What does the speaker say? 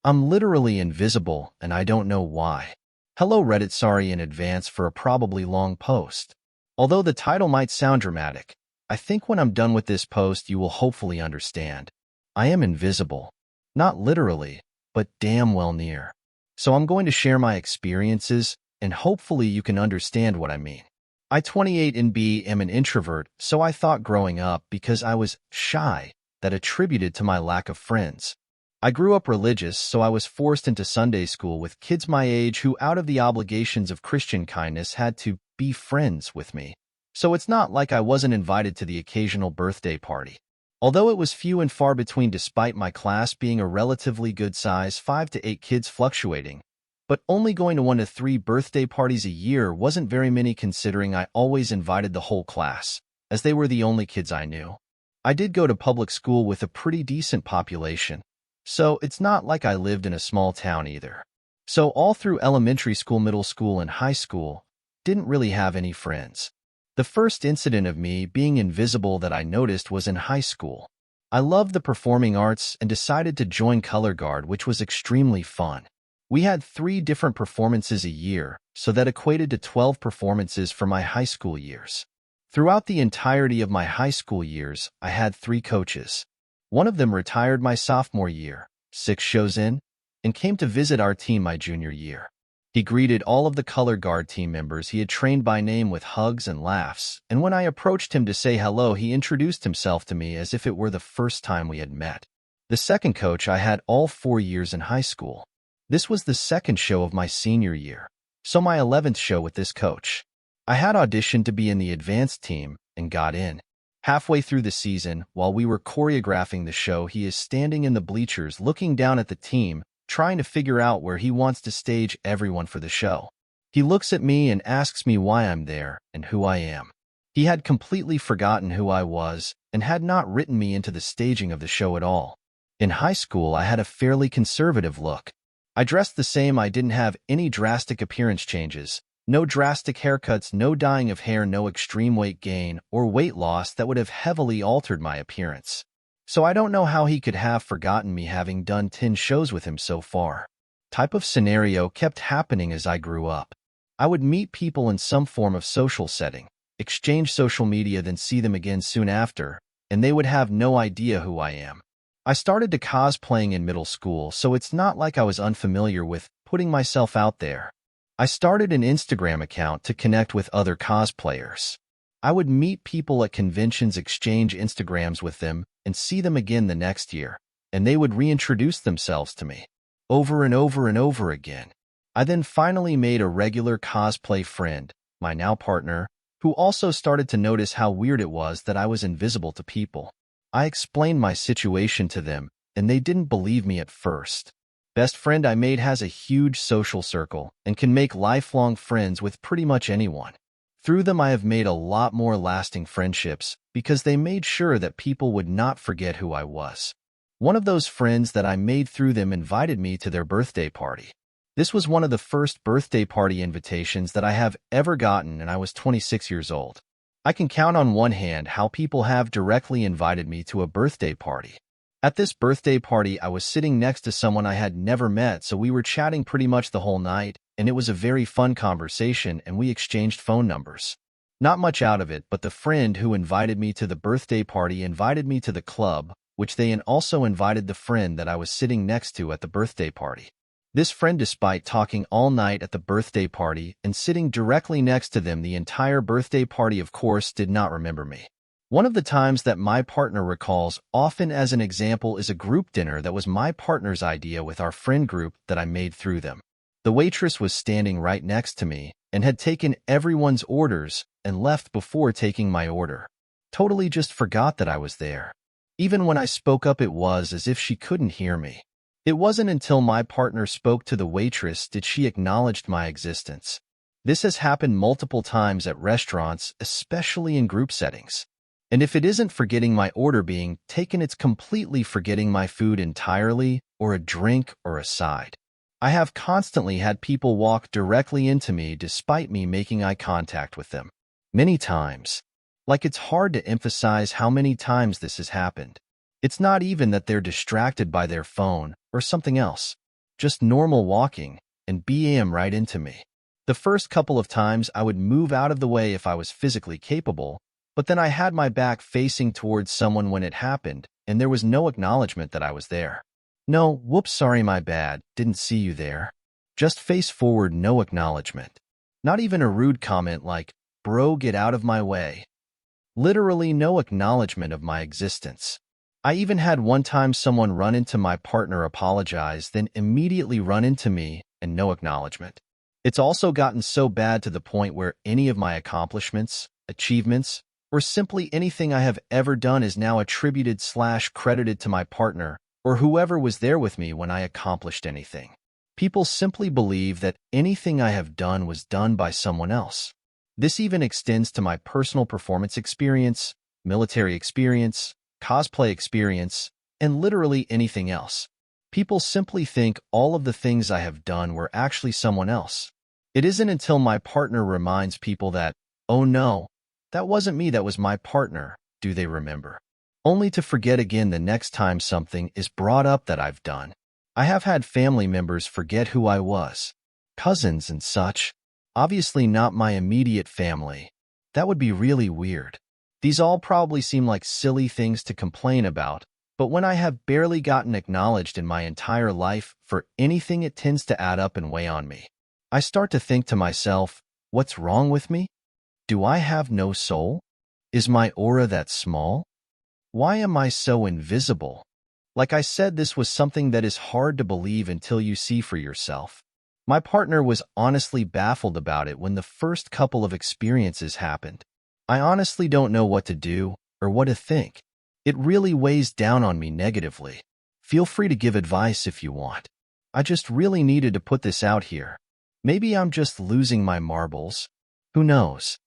I'm literally invisible, and I don't know why. Hello Reddit, sorry in advance for a probably long post. Although the title might sound dramatic, I think when I'm done with this post you will hopefully understand. I am invisible. Not literally, but damn well near. So I'm going to share my experiences, and hopefully you can understand what I mean. I, 28 and B, am an introvert, so I thought growing up because I was shy that attributed to my lack of friends. I grew up religious, so I was forced into Sunday school with kids my age who, out of the obligations of Christian kindness, had to be friends with me. So it's not like I wasn't invited to the occasional birthday party. Although it was few and far between despite my class being a relatively good size 5 to 8 kids fluctuating, but only going to 1 to 3 birthday parties a year wasn't very many considering I always invited the whole class, as they were the only kids I knew. I did go to public school with a pretty decent population, so it's not like I lived in a small town either. So all through elementary school, middle school, and high school, didn't really have any friends. The first incident of me being invisible that I noticed was in high school. I loved the performing arts and decided to join color guard, which was extremely fun. We had 3 different performances a year, so that equated to 12 performances for my high school years. Throughout the entirety of my high school years, I had 3 coaches. One of them retired my sophomore year, 6 shows in, and came to visit our team my junior year. He greeted all of the color guard team members he had trained by name with hugs and laughs, and when I approached him to say hello, he introduced himself to me as if it were the first time we had met. The second coach I had all 4 years in high school. This was the second show of my senior year, so my 11th show with this coach. I had auditioned to be in the advanced team and got in. Halfway through the season, while we were choreographing the show, he is standing in the bleachers looking down at the team, trying to figure out where he wants to stage everyone for the show. He looks at me and asks me why I'm there and who I am. He had completely forgotten who I was and had not written me into the staging of the show at all. In high school, I had a fairly conservative look. I dressed the same. I didn't have any drastic appearance changes. No drastic haircuts, no dyeing of hair, no extreme weight gain or weight loss that would have heavily altered my appearance. So I don't know how he could have forgotten me, having done 10 shows with him so far. Type of scenario kept happening as I grew up. I would meet people in some form of social setting, exchange social media, then see them again soon after, and they would have no idea who I am. I started to cosplaying in middle school, so it's not like I was unfamiliar with putting myself out there. I started an Instagram account to connect with other cosplayers. I would meet people at conventions, exchange Instagrams with them, and see them again the next year, and they would reintroduce themselves to me, over and over and over again. I then finally made a regular cosplay friend, my now partner, who also started to notice how weird it was that I was invisible to people. I explained my situation to them, and they didn't believe me at first. Best friend I made has a huge social circle and can make lifelong friends with pretty much anyone. Through them I have made a lot more lasting friendships because they made sure that people would not forget who I was. One of those friends that I made through them invited me to their birthday party. This was one of the first birthday party invitations that I have ever gotten, and I was 26 years old. I can count on one hand how people have directly invited me to a birthday party. At this birthday party, I was sitting next to someone I had never met, so we were chatting pretty much the whole night, and it was a very fun conversation, and we exchanged phone numbers. Not much out of it, but the friend who invited me to the birthday party invited me to the club, which they also invited the friend that I was sitting next to at the birthday party. This friend, despite talking all night at the birthday party and sitting directly next to them the entire birthday party, of course, did not remember me. One of the times that my partner recalls often as an example is a group dinner that was my partner's idea with our friend group that I made through them. The waitress was standing right next to me and had taken everyone's orders and left before taking my order. Totally just forgot that I was there. Even when I spoke up, it was as if she couldn't hear me. It wasn't until my partner spoke to the waitress did she acknowledge my existence. This has happened multiple times at restaurants, especially in group settings. And if it isn't forgetting my order being taken, it's completely forgetting my food entirely, or a drink or a side. I have constantly had people walk directly into me despite me making eye contact with them. Many times. Like, it's hard to emphasize how many times this has happened. It's not even that they're distracted by their phone or something else. just normal walking, and bam right into me. The first couple of times I would move out of the way if I was physically capable, but then I had my back facing towards someone when it happened, and there was no acknowledgement that I was there. No, whoops, sorry, my bad, didn't see you there. Just face forward, no acknowledgement. Not even a rude comment like, bro, get out of my way. Literally no acknowledgement of my existence. I even had one time someone run into my partner, apologize, then immediately run into me, and no acknowledgement. It's also gotten so bad to the point where any of my accomplishments, achievements, or simply anything I have ever done is now attributed/credited to my partner or whoever was there with me when I accomplished anything. People simply believe that anything I have done was done by someone else. This even extends to my personal performance experience, military experience, cosplay experience, and literally anything else. People simply think all of the things I have done were actually someone else. It isn't until my partner reminds people that, oh no, that wasn't me, that was my partner, do they remember. Only to forget again the next time something is brought up that I've done. I have had family members forget who I was. Cousins and such. Obviously not my immediate family. That would be really weird. These all probably seem like silly things to complain about, but when I have barely gotten acknowledged in my entire life for anything, it tends to add up and weigh on me. I start to think to myself, what's wrong with me? Do I have no soul? Is my aura that small? Why am I so invisible? Like I said, this was something that is hard to believe until you see for yourself. My partner was honestly baffled about it when the first couple of experiences happened. I honestly don't know what to do or what to think. It really weighs down on me negatively. Feel free to give advice if you want. I just really needed to put this out here. Maybe I'm just losing my marbles. Who knows?